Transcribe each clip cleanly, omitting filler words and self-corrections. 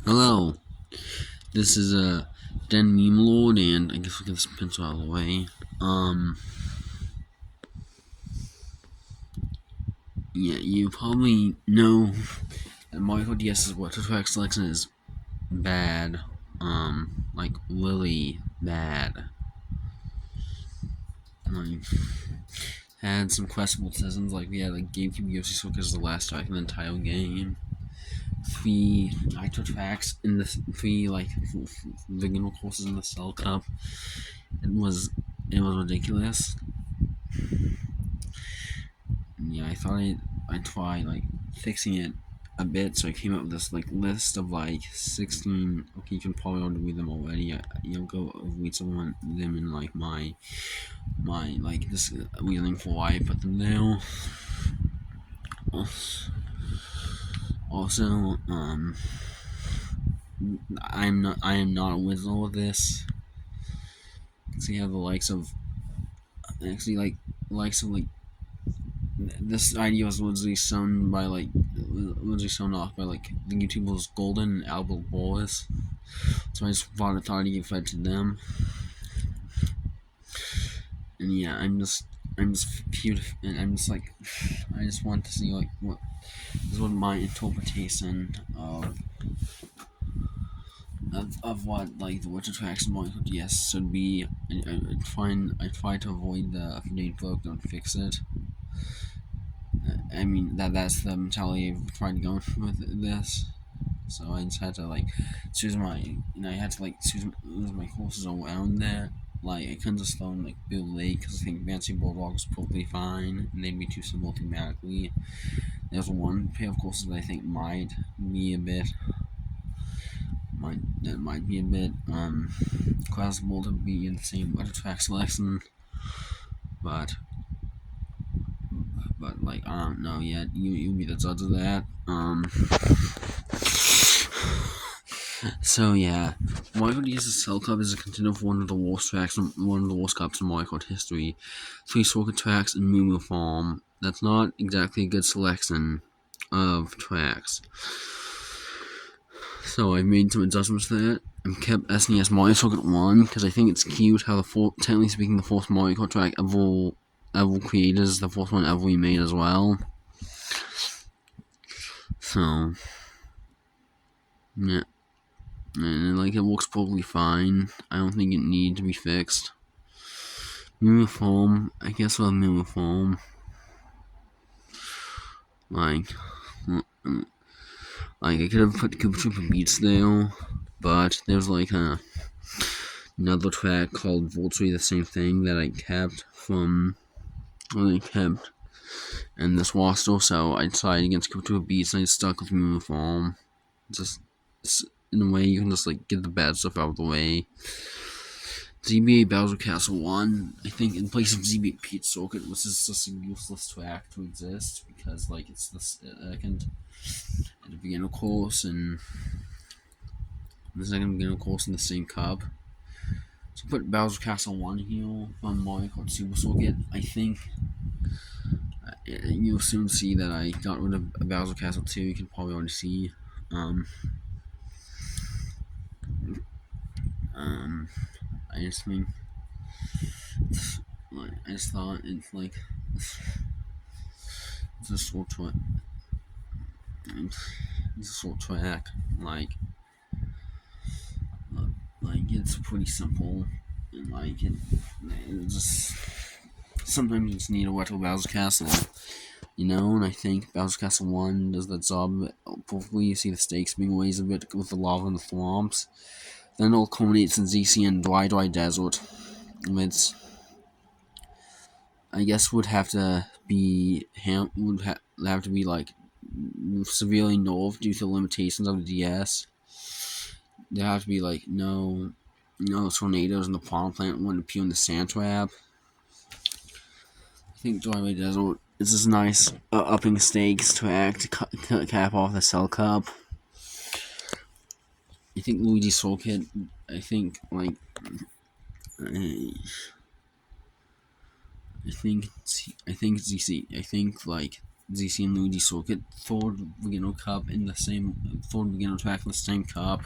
Hello, this is Den Meme Lord, and I guess we'll get this pencil out of the way. Yeah, you probably know that Mario Kart DS's water track selection is bad. Like really bad. Like, had some questionable decisions, like we had like GameCube Yoshi Soak as the last track in the entire game. 3 nitro tracks in the 3 beginner courses in the Cell Cup. It was ridiculous. Yeah, I thought I'd try like fixing it a bit, so I came up with this like list of like 16. Okay, you can probably already read them already. You'll go read some of them in like my like this reasoning for why I put them there. Also, I am not a wizard with this. So you have the likes of this idea was literally shown off by like the YouTubers Golden and Albert Boris. So I just thought I'd give credit to them. And yeah, I just want to see like what my interpretation of what like the water tracks in Mario Kart DS should be. I try to avoid the if it broke, don't fix it. I mean that's the mentality I've tried to go with this. So I just had to like choose I had to like choose my courses around that. Like I couldn't just throw in like Bill Lake because I think Fancy Bulldog was perfectly fine and they'd be too simple thematically. There's one pair of courses that I think might be a bit classical to be in the same weather track selection, but like I don't know yet. You be the judge of that. So yeah, Mario Kart DS's Cell Cup is a contender for one of the worst tracks, one of the worst cups in Mario Kart history. 3 circuit tracks and Moo Moo Farm. That's not exactly a good selection of tracks. So I made some adjustments to that. I kept SNES Mario Circuit 1 because I think it's cute how technically speaking, the fourth Mario Kart track ever created is the fourth one ever made as well. So yeah. And like it works perfectly fine. I don't think it needs to be fixed. Mimiform, I guess with Mimiform. Like I could have put Koopa Troopa Beats there, but there's like another track called Virtually the Same Thing that I kept in this roster, so I decided against Koopa Troopa Beats and I stuck with Mimiform. Just in a way you can just like get the bad stuff out of the way. ZBA Bowser Castle 1, I think in place of ZBA Peach Circuit, which is just a useless track to exist because like it's the second at the beginner course and the second beginner course in the same cup. So put Bowser Castle 1 here on Mario Kart Super Circuit. I think you'll soon see that I got rid of Bowser Castle 2. You can probably already see. I just think, I just thought it's like it's a short track. It's a short track. Like it's pretty simple, and like it just sometimes you just need a retro Bowser Castle, And I think Bowser Castle 1 does that job perfectly. You see the stakes being raised a bit with the lava and the thwomps. Then it all culminates in ZCN Dry Desert, which I guess would have to be like severely nerfed due to the limitations of the DS. There have to be like no tornadoes in the farm plant wouldn't appear in the sand trap. I think Dry Desert is just nice upping stakes track to cap off the Cell Cup. I think Luigi's Circuit. I think like I think ZC. I think like ZC and Luigi Circuit Ford Beginner Cup in the same Ford Beginner track in the same cup.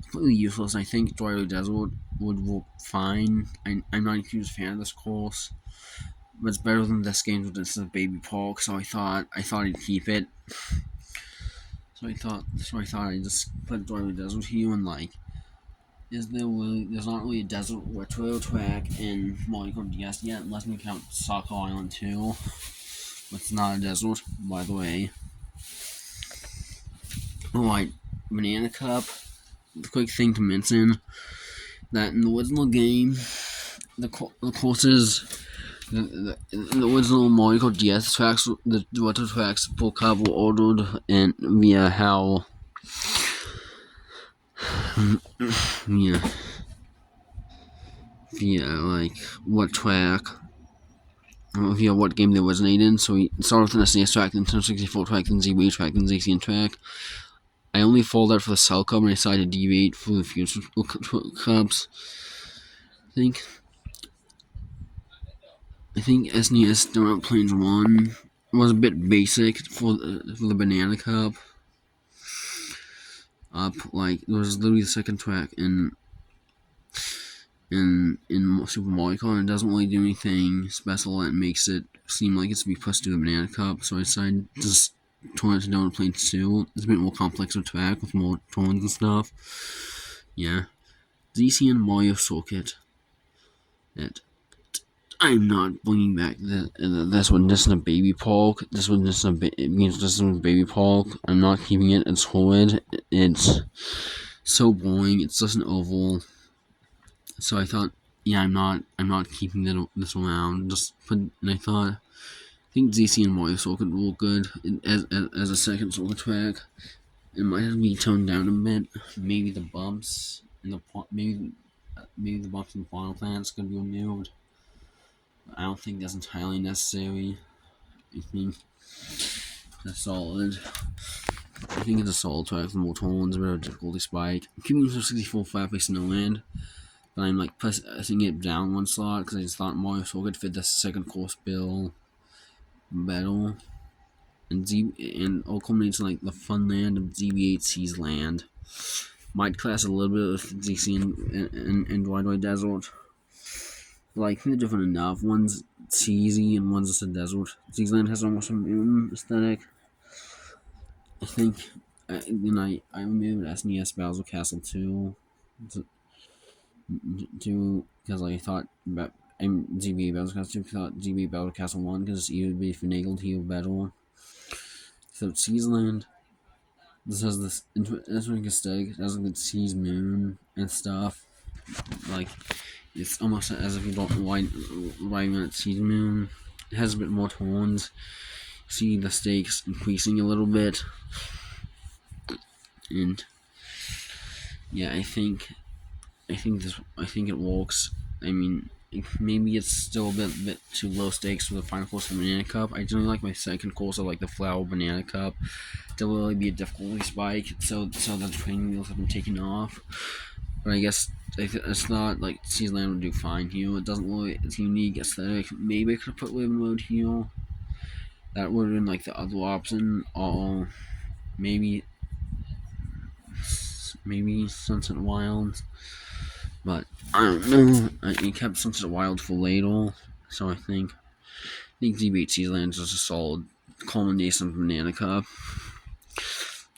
Completely useless. I think Dry Desert would work fine. I'm not a huge fan of this course, but it's better than this game with this Baby Park. So I thought I'd keep it. So I thought I'd just put Dry Desert here and like. There's not really a desert retro track in Mario Kart DS yet, unless we count Soccer Island 2. It's not a desert, by the way. Alright, Banana Cup. The quick thing to mention that in the original game, the courses, the original Mario Kart DS tracks, the retro tracks for Cup were ordered and via how. Yeah. Via like what track, via what game they originated in. So we started with an SNES track, then Nintendo 64 track, then ZB track, then ZCN track. I only followed that for the Cell Cup and I decided to deviate for the future Cups. I think SNES Donut Plains 1 was a bit basic for the Banana Cup. Like, it was literally the second track in Super Mario Kart, and it doesn't really do anything special that makes it seem like it's to be pushed to the Banana Cup, so I decided to just turn it to Donut Plains 2. It's a bit more complex of track with more turns and stuff. Yeah. ZC and Mario Circuit. I'm not bringing back this one. This is a Baby Park. This one is a Baby Park. I'm not keeping it. It's horrid. It's so boring. It's just an oval. So I thought, yeah, I'm not keeping this around. And I think ZC and Mario Circuit will look good as a second circuit track. It might have to be toned down a bit. Maybe the bumps and maybe the bumps in the final plans could be removed. I don't think that's entirely necessary. I think that's solid. I think it's a solid track with more tones, a bit of a difficulty spike. I'm keeping it 64 flat facing the land, but I'm like pressing it down one slot because I just thought Mario Circuit fit the second course bill better. And all culminates in like the fun land of ZB8C's land. Might class a little bit with ZC and Dry Desert. Like, they're different enough. One's cheesy and one's just a desert. Zealand has almost a moon aesthetic. I think, I removed SNES Bowser Castle 2. Because I thought about GB Bowser Castle 2, thought GB Bowser Castle 1, because he would be finagled, he would better. So, Seasland. This has this interesting aesthetic. It has a good seas moon and stuff. Like, it's almost as if you don't riding on its seas moon. It has a bit more tones. See the stakes increasing a little bit. And yeah, I think it works. I mean, maybe it's still a bit too low stakes for the final course of the Banana Cup. I generally like my second course. I like the Flower Banana Cup. There'll really be a difficulty spike, so the training wheels have been taken off. But I guess it's not like Seasland would do fine here. It doesn't really. It's unique aesthetic. Maybe I could have put Live Mode here. That would have been like the other option. Or maybe Sunset Wilds. But I don't know. I kept Sunset Wild for later, so I think ZB8 Seasland is just a solid culmination of Banana Cup.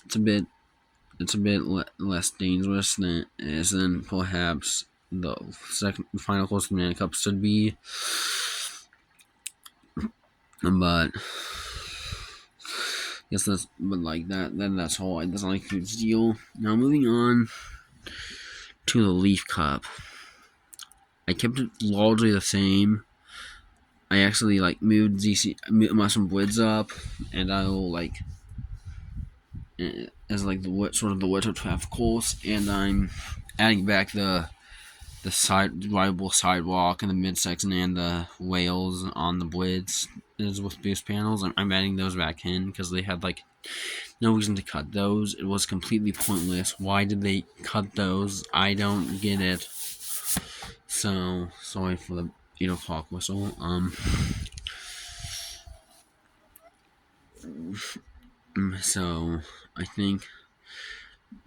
It's a bit less dangerous than perhaps the second final course of Banana Cup should be. But yes, that's all. That's not a huge deal. Now moving on to the Leaf Cup. I kept it largely the same. I actually moved some Blitz up, and I'll as the winter traffic course, and I'm adding back the drivable sidewalk in the midsection and the rails on the Blitz is with boost panels. I'm adding those back in because they had no reason to cut those. It was completely pointless. Why did they cut those? I don't get it. So sorry for the 8 o'clock whistle. So I think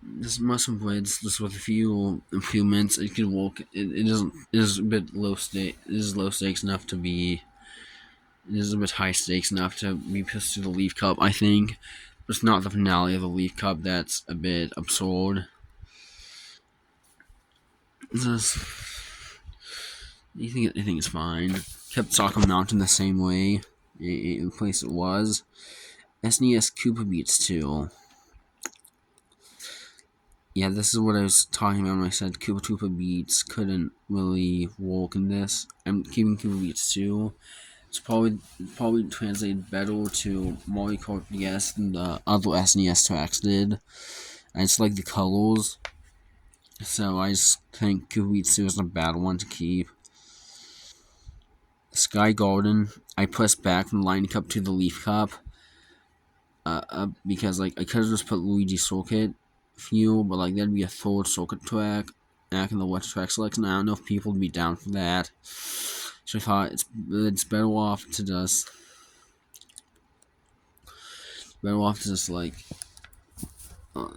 this muscle blades just with a few improvements, it could walk. It is a bit low stake. It is low stakes enough to be. It is a bit high stakes enough to be pushed to the Leaf Cup. I think it's not the finale of the Leaf Cup that's a bit absurd. Just, I think it's fine. Kept Soccer Mountain the same way, in the place it was. SNES Koopa Beats 2. Yeah, this is what I was talking about when I said Koopa Beats couldn't really work in this. I'm keeping Koopa Beats 2. It's probably translated better to Mario Kart DS than the other SNES tracks did. I just like the colors. So I just think Koopa Beats 2 is a bad one to keep. Sky Garden, I pressed back from the Lightning Cup to the Leaf Cup. Because like I could have just put Luigi Circuit Fuel, but like there'd be a third circuit track back in the water track selection. I don't know if people would be down for that. So I thought it's better off to just like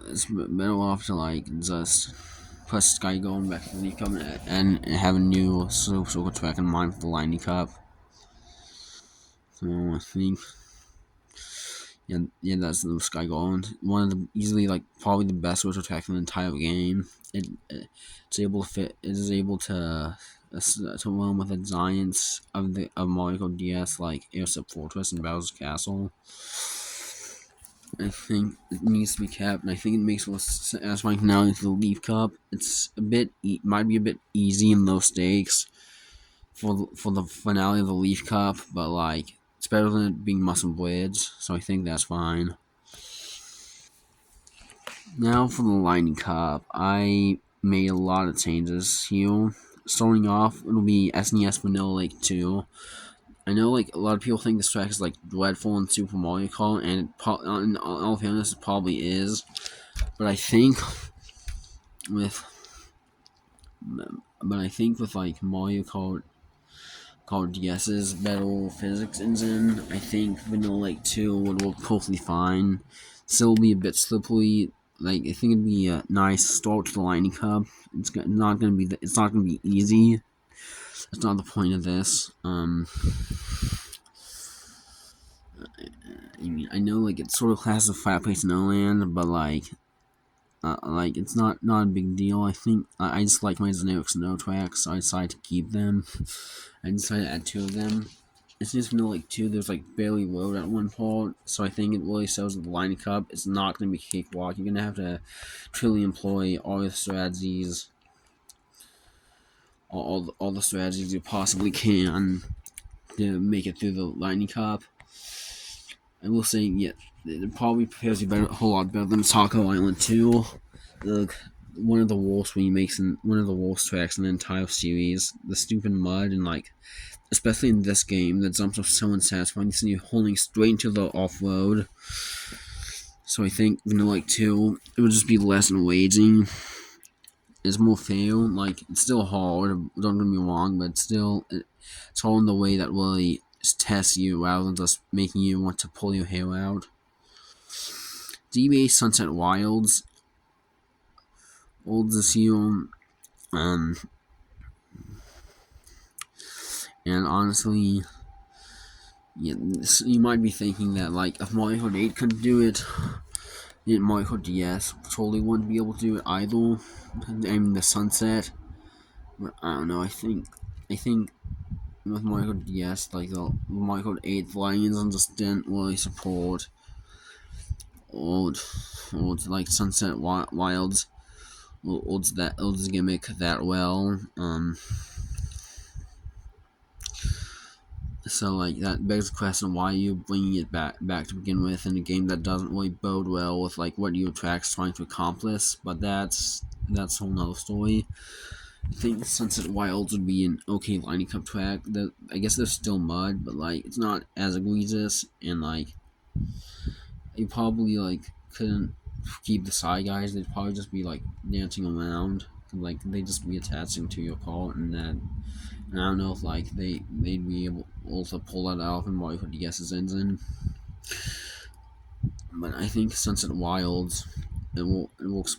it's better off to like just put Sky going back to the League Cup and have a new circuit track in mind for the Lightning Cup. So I think yeah, that's the Sky Golden. One of the easily like probably the best retro track in the entire game. It's able to fit. It is able to run with the giants of Mario Kart DS like Airship Fortress and Bowser's Castle. I think it needs to be kept, and I think it makes more satisfying now into the Leaf Cup. It's might be a bit easy and low stakes for the finale of the Leaf Cup, but like it's better than it being Muscle Blades, so I think that's fine. Now for the Lightning Cup, I made a lot of changes here. Starting off, it'll be SNES Vanilla Lake 2. I know like a lot of people think this track is like dreadful in Super Mario Kart, and in all fairness, it probably is. But I think with like Mario Kart DS's better physics engine, I think Vanilla Lake 2 would work perfectly fine. Still be a bit slippery. Like I think it'd be a nice start to the Lightning Cup. It's not gonna be easy. That's not the point of this. I know like it's sort of class of flat place no land, but like it's not a big deal. I think I just like my generic snow tracks, so I decided to keep them. I decided to add 2 of them. It's just like 2. There's like barely road at one part, so I think it really shows that the Lightning Cup it's not going to be cakewalk. You're going to have to truly employ all the strategies, all the strategies you possibly can to make it through the Lightning Cup. I will say, yeah, it probably prepares you a whole lot better than Taco Island 2. One of the worst one of the worst tracks in the entire series. The stupid mud and like, especially in this game, the jumps are so unsatisfying. You see you holding straight into the off-road. So I think Vanilla Lake 2, it would just be less engaging. It's more fair. Like it's still hard. Don't get me wrong, but it's hard in the way that really tests you rather than just making you want to pull your hair out. DBA Sunset Wilds. Old this year. And honestly, yeah, you might be thinking that like if Mario Kart 8 couldn't do it, then Mario Kart DS totally wouldn't be able to do it either. I mean the Sunset. But I don't know. I think with Mario Kart DS, like the Mario Kart 8 Lions just didn't really support old like Sunset Wilds old gimmick that well. So like that begs the question: why are you bringing it back to begin with in a game that doesn't really bode well with like what your track's trying to accomplish? But that's a whole nother story. I think Sunset Wilds would be an okay Lightning Cup track. I guess there's still mud, but like it's not as egregious, and like you probably like couldn't keep the side guys. They'd probably just be like dancing around, like they'd just be attaching to your car, and I don't know if like they'd be able to pull that out in Mario Kart DS's engine. But I think Sunset Wilds, it works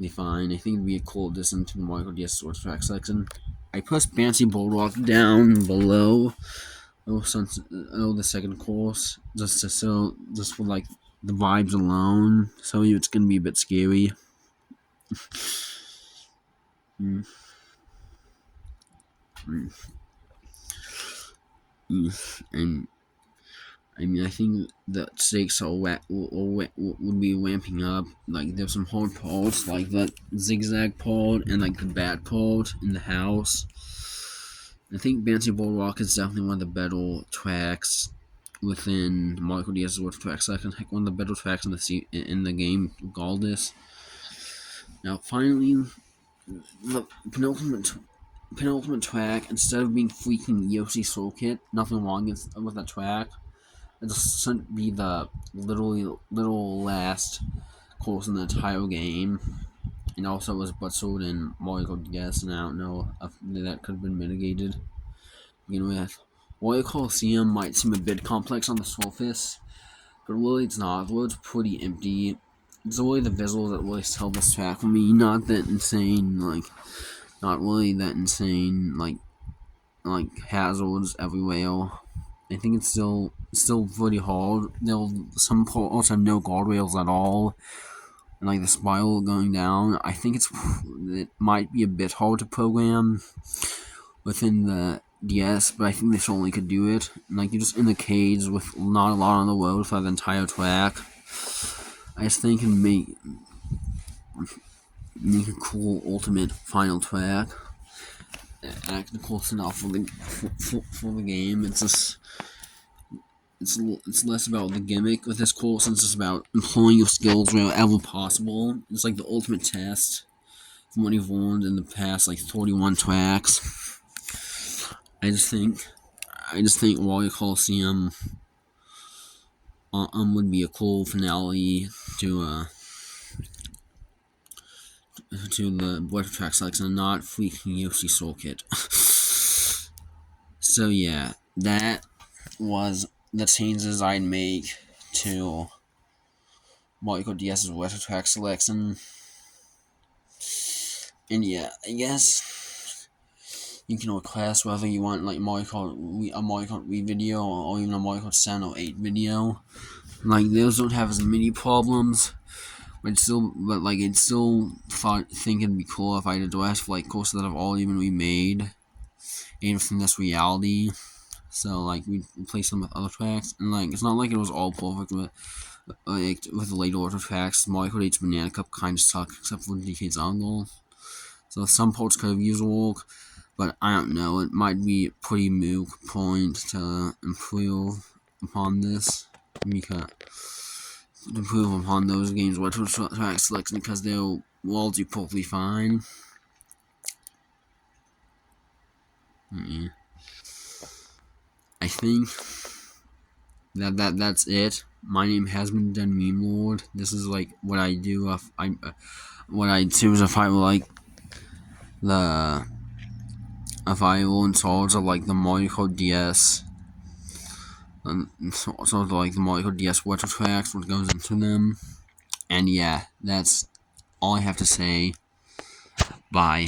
be fine. I think it'd be a cool addition to the Mario Kart DS Sports Track section. I put Fancy Boardwalk down below. The second course, just for like the vibes alone. So it's gonna be a bit scary. Mm, mm, and I mean, I think the stakes would be ramping up. Like, there's some hard parts, like that zigzag part and like the bad part in the house. I think Bouncy Boardwalk is definitely one of the better tracks within Mario Kart DS World Track Second. Like, one of the better tracks in the game, regardless. Now, finally, the penultimate track. Instead of being freaking Yoshi Circuit, nothing wrong with that track. It just shouldn't be the little last course in the entire game. And also, it was butchered in Mario Kart DS, and I don't know if that could have been mitigated. To begin with, Royal Coliseum might seem a bit complex on the surface, but really it's not. The world's pretty empty. It's really the visuals that really sell this track for me. Not that insane, not really that insane, like hazards everywhere. I think it's still pretty hard. Some parts have no guardrails at all, and like the spiral going down. I think it might be a bit hard to program within the DS, but I think they certainly could do it. And like, you're just in the cage with not a lot on the road for the entire track. I just think it can make a cool ultimate final track. Acting close enough for the game. It's less about the gimmick with this course, and it's just about employing your skills wherever possible. It's like the ultimate test from what you've learned in the past, like 31 tracks. I just think Wario Coliseum would be a cool finale to the Water Track selection, and not freaking Yoshi Circuit. So yeah, that was the changes I'd make to Mario Kart DS's Water Track selection. And yeah, I guess you can request whether you want like a Mario Kart Wii video or even a Mario Kart 7 or 8 video. Like, those don't have as many problems, but I'd still think it'd be cool if I'd address like courses that have already been remade, and from this reality. So like, we replace them with other tracks, and like, it's not like it was all perfect with the later order tracks. Mario Kart 8's Banana Cup kind of sucked, except for DK's Angle. So some parts could have used work, but I don't know. It might be a pretty moot point to improve upon this, because improve upon those games with track selection, because they'll all do perfectly fine. Yeah. I think that's it. My name has been done, Meme Lord. This is like what I do what I do if I were like if I were in charge of like the Mario Kart DS, and sort of like the Mario Kart DS weather tracks, what goes into them. And yeah, that's all I have to say. Bye.